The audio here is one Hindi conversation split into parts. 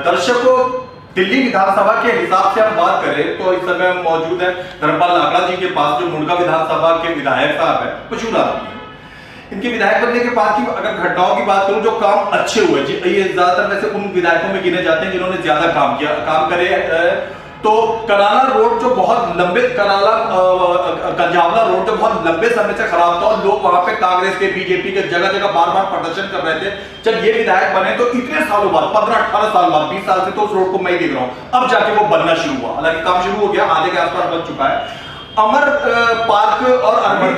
दर्शकों, दिल्ली विधानसभा के हिसाब से हम बात करें तो इस समय हम मौजूद है धर्मपाल लाकड़ा जी के पास, जो मुंडका विधानसभा के विधायक साहब है, मशहूर आदमी है। इनके विधायक बनने के बाद की अगर घटनाओं की बात करूं, जो काम अच्छे हुए, ये ज्यादातर वैसे उन विधायकों में गिने जाते हैं जिन्होंने ज्यादा काम करे। तो कराला रोड जो बहुत लंबे कंझावला रोड जो बहुत लंबे समय से खराब था और लोग वहां पे कांग्रेस के, बीजेपी के जगह जगह बार बार प्रदर्शन कर रहे थे। जब ये विधायक बने तो इतने सालों बाद, 15-18 साल बाद, 20 साल से तो उस रोड को मैं देख रहा हूं, अब जाके वो बनना शुरू हुआ। हालांकि काम शुरू हो गया, आधे के आसपास बन चुका है। अमर पार्क और अमर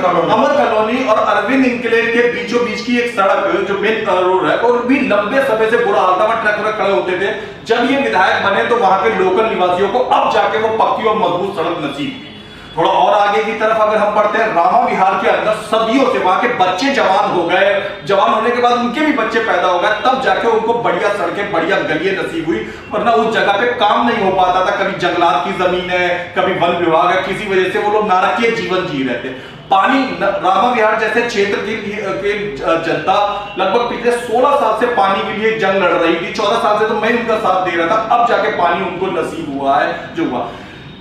कॉलोनी और अरविंद इंक्लेव के बीचों बीच की एक सड़क जो मेन रोड है, और भी लंबे समय से बुरा हाल था, वहां ट्रक खड़े होते थे। जब ये विधायक बने तो वहां के लोकल निवासियों को अब जाके वो पक्की और मजबूत सड़क नसीब हुई। थोड़ा और आगे की तरफ अगर हम बढ़ते हैं, रामा विहार के अंदर सदियों से वहां के बच्चे जवान हो गए, जवान होने के बाद उनके भी बच्चे पैदा हो गए, तब जाके उनको बढ़िया सड़कें, बढ़िया गलियां नसीब हुई। वरना उस जगह पे काम नहीं हो पाता था। कभी जंगलात की जमीन है, कभी वन विभाग है, किसी वजह से वो लोग नारकीय जीवन जी रहे थे। पानी, रामा विहार जैसे क्षेत्र की जनता लगभग पिछले 16 साल से पानी के लिए जंग लड़ रही थी। 14 साल से तो मैं उनका साथ दे रहा था, अब जाके पानी उनको नसीब हुआ है जो हुआ।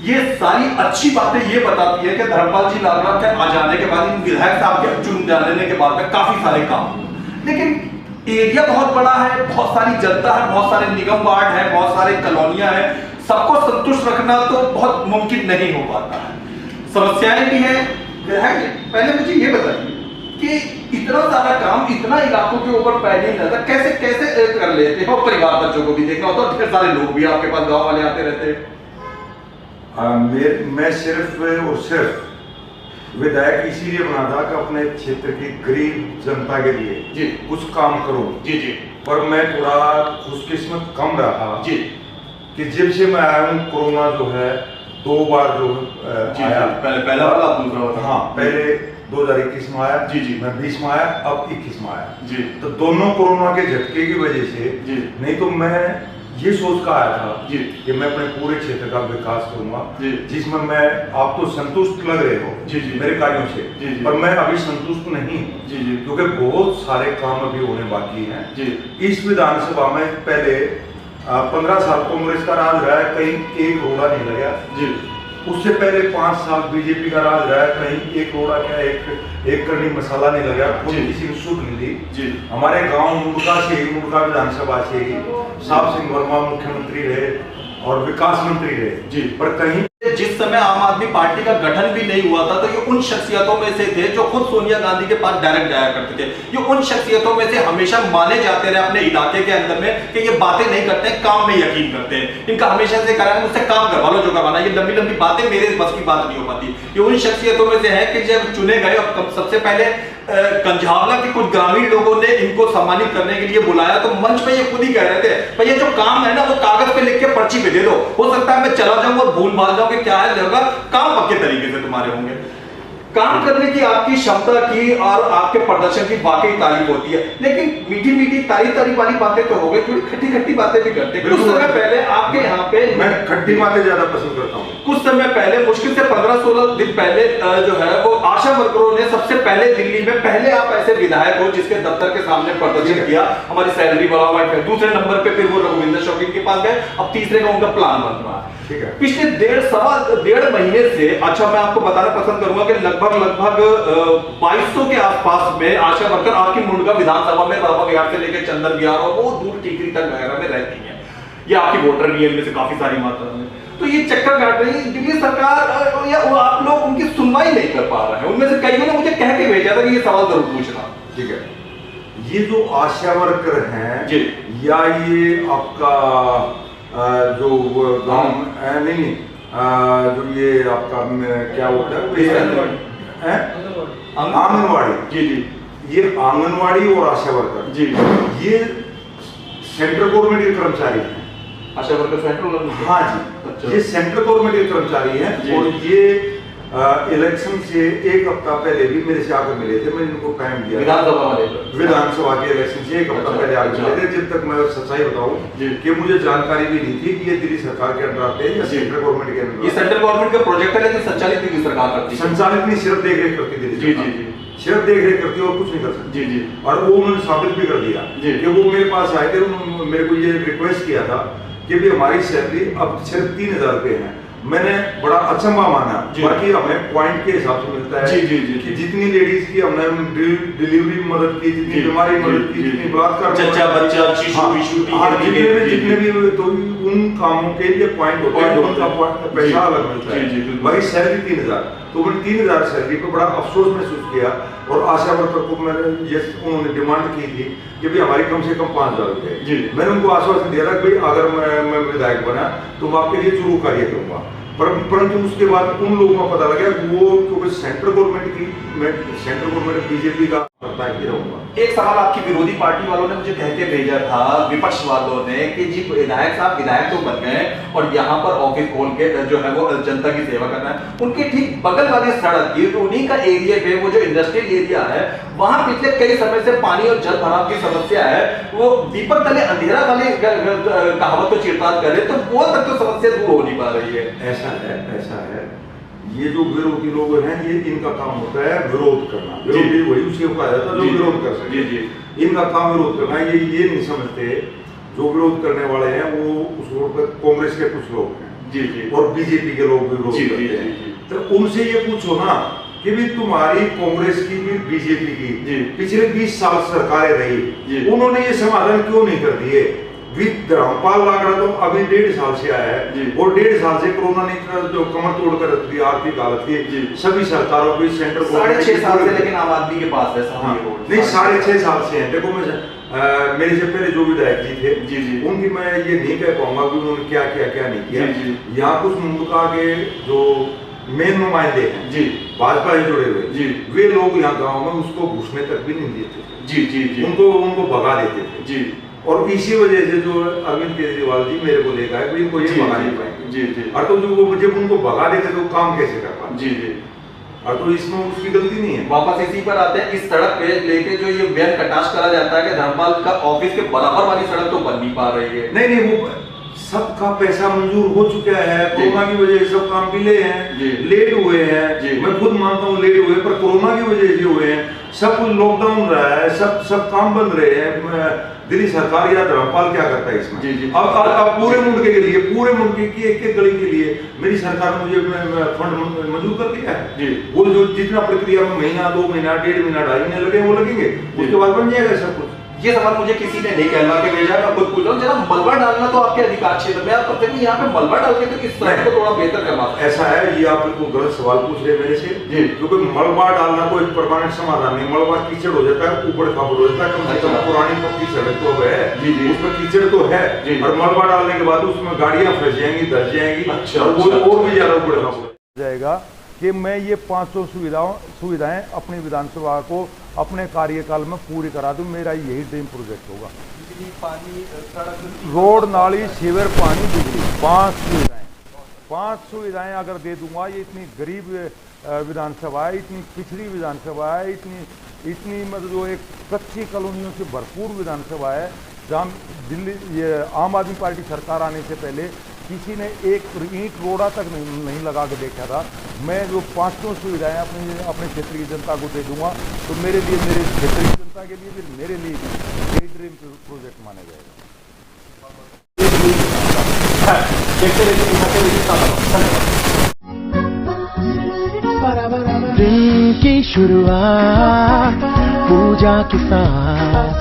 ये सारी अच्छी बातें ये बताती है कि धर्मपाल जी लाकड़ा के आ जाने के बाद, इन विधायक साहब के चुन जाने के बाद में काफी सारे काम, लेकिन एरिया बहुत बड़ा है, बहुत सारी जनता है, बहुत सारे निगम वार्ड है, बहुत सारे कॉलोनियां हैं, सबको संतुष्ट रखना तो बहुत मुमकिन नहीं हो पाता है। समस्याएं भी हैं। पहले मुझे ये बताइए कि इतना सारा काम इतना इलाकों के ऊपर पहले ही नजर कैसे कैसे कर लेते हैं, और परिवार बच्चों को भी देखना होता है, ढेर सारे लोग भी आपके पास गाँव वाले आते रहते हैं। मैं सिर्फ और सिर्फ विधायक इसीलिए बना था कि अपने क्षेत्र की गरीब जनता के लिए जी कुछ काम करूं। जी जी। पर मैं थोड़ा खुशकिस्मत कम रहा जी कि जब से मैं आया हूँ, कोरोना जो है 2 बार जो आया, पहला वाला, दूसरा वाला। हाँ, पहले 2021 में आया जी जी, मैं 20 में आया, अब 21 में आया जी। तो दोनों कोरोना के झटके की वजह से जी, नहीं तो मैं ये सोच कर आया था जी कि मैं अपने पूरे क्षेत्र का विकास करूंगा, जिसमें मैं, आप तो संतुष्ट लग रहे हो जी जी मेरे कार्यों से, जी जी, पर मैं अभी संतुष्ट नहीं जी जी, क्योंकि बहुत सारे काम अभी होने बाकी हैं जी। इस विधानसभा में पहले 15 साल कांग्रेस का राज रहा है, कहीं एक रोड़ा नहीं लगा जी। उससे पहले 5 साल बीजेपी का राज रहा है, कहीं एक रोड़ा क्या एक करनी मसाला नहीं लगा, कोई किसी को सूट नहीं दी जी। हमारे गांव मुंडका से ही, मुंडका विधानसभा से ही साहब सिंह वर्मा मुख्यमंत्री रहे और विकास मंत्री रहे जी। पर कहीं जिस समय आम आदमी पार्टी का गठन भी नहीं हुआ था, तो ये उन शख्सियतों में से थे जो खुद सोनिया गांधी के पास डायरेक्ट जाया करते थे। ये उन शख्सियतों में से हमेशा माने जाते रहे अपने इलाके के अंदर में कि ये बातें नहीं करते हैं, काम में यकीन करते हैं। इनका हमेशा से करा है, मुझसे काम करवा लो जो करवाना, ये लंबी लंबी बातें मेरे बस की बात नहीं हो पाती। ये उन शख्सियतों में से है कि जब चुने गए और सबसे पहले कंझावला के कुछ ग्रामीण लोगों ने इनको सम्मानित करने के लिए बुलाया, तो मंच पे ये खुद ही कह रहे थे, भाई ये जो काम है ना वो कागज पे लिख के पर्ची पे दे दो, हो सकता है मैं चला जाऊं और भूल भाल जाऊं कि क्या है, होगा काम पक्के तरीके से तुम्हारे होंगे। काम करने की आपकी क्षमता की और आपके प्रदर्शन की वाकई तारीफ होती है, लेकिन मीठी मीठी तारीफ वाली बातें तो हो गई, थोड़ी खट्टी खट्टी बातें भी करते हैं। कुछ समय पहले आपके यहाँ पे, मैं खट्टी बातें ज्यादा पसंद करता हूँ। कुछ समय पहले, मुश्किल से 15-16 दिन पहले जो है वो आशा वर्करों ने सबसे पहले दिल्ली में, पहले आप ऐसे विधायक हो जिसके दफ्तर के सामने प्रदर्शन किया, हमारी सैलरी बढ़ा हुआ है। दूसरे नंबर पे फिर वो रघुविंदर शौकीन के पास गए, अब तीसरे का उनका प्लान बन रहा है। पिछले 1.5 महीने से, अच्छा मैं आपको बताना पसंद करूंगा कि लगभग 2200 के आसपास में आशा वर्कर आपकी मुंडका विधानसभा में रामा विहार से लेकर चंदन विहार और वो दूर टीकरी तक वगैरह में रहती हैं। ये आपकी वोटर भी है, इनमें से काफी सारी मात्रा में, तो ये चक्कर काट रही है दिल्ली सरकार, या आप लोग उनकी सुनवाई नहीं कर पा रहे हैं। उनमें से कईयों ने मुझे कह के भेजा था कि ये सवाल जरूर पूछना। ठीक है, ये जो आशा वर्कर हैं जी, या ये आपका जो गांव नहीं जो ये आपका क्या होता है आंगनवाड़ी, जी जी, ये आंगनवाड़ी और आशा वर्कर जी, ये सेंट्रल गवर्नमेंट के कर्मचारी हैं। आशा वर्कर सेंट्रल गवर्नमेंट, हाँ जी। अच्छा। ये सेंट्रल गवर्नमेंट के कर्मचारी हैं और ये इलेक्शन से 1 हफ्ता पहले भी मेरे से आकर मिले थे, मैंने इनको टाइम दिया विधानसभा के इलेक्शन से 1 हफ्ता पहले आकर मिले थे। जब तक मैं सच्चाई बताऊं कि मुझे जानकारी भी नहीं थी कि ये दिल्ली सरकार के अंदर आते हैं या सेंट्रल गवर्नमेंट के अंदर। ये सेंट्रल गवर्नमेंट का प्रोजेक्ट है लेकिन संचालित दिल्ली सरकार करती है। संचालित नहीं, सिर्फ देख रेख करती दिल्ली। जी जी जी, सिर्फ देख रेख करती है और कुछ नहीं कर सकती। जी जी। और वो उन्होंने साबित भी कर दिया कि वो मेरे पास आए थे, उन्होंने मेरे को ये रिक्वेस्ट किया था कि भी हमारी सैलरी अब सिर्फ 3,000 रुपये है। मैंने बड़ा अचंभा माना, बाकी हमें पॉइंट के हिसाब से मिलता है कि जितनी लेडीज की हमने डिलीवरी मदद की, जितनी बीमारी मदद की, जितनी बलात्कार, जितने भी तो उन कामों के लिए पॉइंट होते हैं, उनका पैसा अलग मिलता है। बाकी सैलरी 3,000, तो मैंने 3,000 सैलरी पर बड़ा अफसोस महसूस किया और आशा वर्कर को मैंने ये उन्होंने डिमांड की थी कि भाई हमारी कम से कम 5,000 रुपये। मैंने उनको आश्वासन दिया था कि भाई अगर मैं विधायक बना तो मैं आपके लिए जरूर कार्य करूंगा, परंतु उसके बाद उन लोगों को पता लगा वो क्योंकि सेंट्रल गवर्नमेंट बीजेपी का करता है रहूंगा। एक सवाल आपकी विरोधी पार्टी वालों ने मुझे कह के भेजा था, विपक्ष वालों ने, कि जी विधायक साहब विधायक तो बन गए और यहाँ पर ऑफिस खोल के जो है वो जनता की सेवा करना है। उनके ठीक बगल वाली सड़क की उन्हीं का एरिया पे वो जो इंडस्ट्रियल एरिया है वहां पिछले कई समय से पानी और जल भराव की समस्या है। वो दीपक तले अंधेरा वाली कहावत को चिरताल करे तो वो तक तो समस्या दूर हो नहीं पा रही है। ऐसा है ये जो विरोधी लोग हैं ये इनका काम होता है विरोध करना, विरोधी वही उसे कहा जाता है जो विरोध कर सके। इनका काम विरोध करना, ये नहीं समझते जो विरोध करने वाले हैं वो उस रोड पर कांग्रेस के कुछ लोग हैं और बीजेपी के लोग भी विरोध करते हैं। तो उनसे ये पूछो ना कि भी तुम्हारी कांग्रेस की भी बीजेपी की पिछले 20 साल सरकारें रही, उन्होंने ये समाधान क्यों नहीं कर दिए? धर्मपाल लाकड़ा तो अभी 1.5 साल से आया है और 1.5 साल से कोरोना ने जो कमर तोड़ कर रख दी आर्थिक हालत की सभी सरकारों की, सेंटर 6.5 साल से, लेकिन आम आदमी के पास है नहीं 6.5 साल से है। देखो मैं मेरे से पहले जो विधायक जी थे उनकी मैं ये नहीं कह पाऊंगा कि उन्होंने क्या किया क्या नहीं किया। यहाँ कुछ मुल्का के जो मेन नुमाइंदे हैं भाजपा से जुड़े हुए वे लोग यहाँ गाँव में उसको घुसने तक भी नहीं देते थे, उनको भगा देते थे। और इसी वजह से जो अरविंद केजरीवाल जी मेरे को लेकर आए इनको ये भगा नहीं पाएंगे। और तो जो जब उनको भगा देते तो काम कैसे कर पाते? और तो इसमें उसकी गलती नहीं है। वापस इसी पर आते हैं, इस सड़क पे लेके जो ये व्यंग कटाक्ष करा जाता है कि धर्मपाल का ऑफिस के बराबर वाली सड़क तो बन नहीं पा रही है। नहीं वो सबका पैसा मंजूर हो चुका है, कोरोना की वजह से सब काम डिले हैं, लेट हुए हैं। मैं खुद मानता हूँ लेट हुए, पर कोरोना की वजह से हुए हैं। सब कुछ लॉकडाउन रहा है, सब काम बंद रहे हैं। दिल्ली सरकार या धर्मपाल क्या करता है इसमें? अब पूरे मुल्क के लिए, पूरे मुल्क की एक गली के लिए मेरी सरकार ने मुझे फंड मंजूर कर दिया है। वो जो जितना प्रक्रिया में महीना 2 महीना 1.5 महीना 2.5 महीने लगे वो लगेंगे, उसके बाद बन जाएगा सब कुछ। ये सवाल मुझे किसी ने नहीं कहलवा के भेजा, मैं खुद पूछ रहा हूँ। जनाब मलबा डालना तो आपके अधिकार क्षेत्र में, आप कब तक यहाँ पे मलबा डाल के तो इस सड़क को थोड़ा बेहतर करवा सकते हैं। ऐसा है, ये आप बिल्कुल गलत सवाल पूछ रहे हैं मेरे से, क्योंकि मलबा डालना कोई परमानेंट समाधान नहीं। मलबा कीचड़ हो जाता है, ऊपर खापड़ हो जाता है, कम से कम पुरानी पक्की सड़क तो है, उसमें कीचड़ तो है, और मलबा डालने के बाद उसमें गाड़ियां फंस जाएंगी, धस जाएंगी और वो भी ज्यादा ऊपर खापड़ हो जाएगा। कि मैं ये 500 सुविधाएं अपनी विधानसभा को अपने कार्यकाल में पूरी करा दूं, मेरा यही ड्रीम प्रोजेक्ट होगा। बिजली, पानी, सड़क, रोड, नाली, सीवर, पानी, बिजली, 5 सुविधाएं अगर दे दूंगा। ये इतनी गरीब विधानसभा है, इतनी पिछड़ी विधानसभा है, इतनी मतलब जो एक कच्ची कॉलोनियों से भरपूर विधानसभा है, जहाँ दिल्ली ये आम आदमी पार्टी सरकार आने से पहले किसी ने एक ईंट रोड़ा तक नहीं लगा के देखा था। मैं जो 500 सुविधाएं अपने क्षेत्र की जनता को दे दूंगा तो मेरे लिए, मेरे क्षेत्र की जनता के लिए, फिर मेरे लिए भी ड्रीम प्रोजेक्ट माना जाएगा। दिन की शुरुआत पूजा के साथ,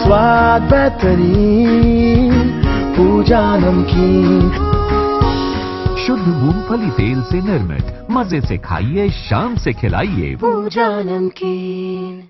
स्वाद बेहतरीन, पूजा नमकीन, शुद्ध मूंगफली तेल से निर्मित, मजे से खाइए, शाम से खिलाइए पूजा नमकीन।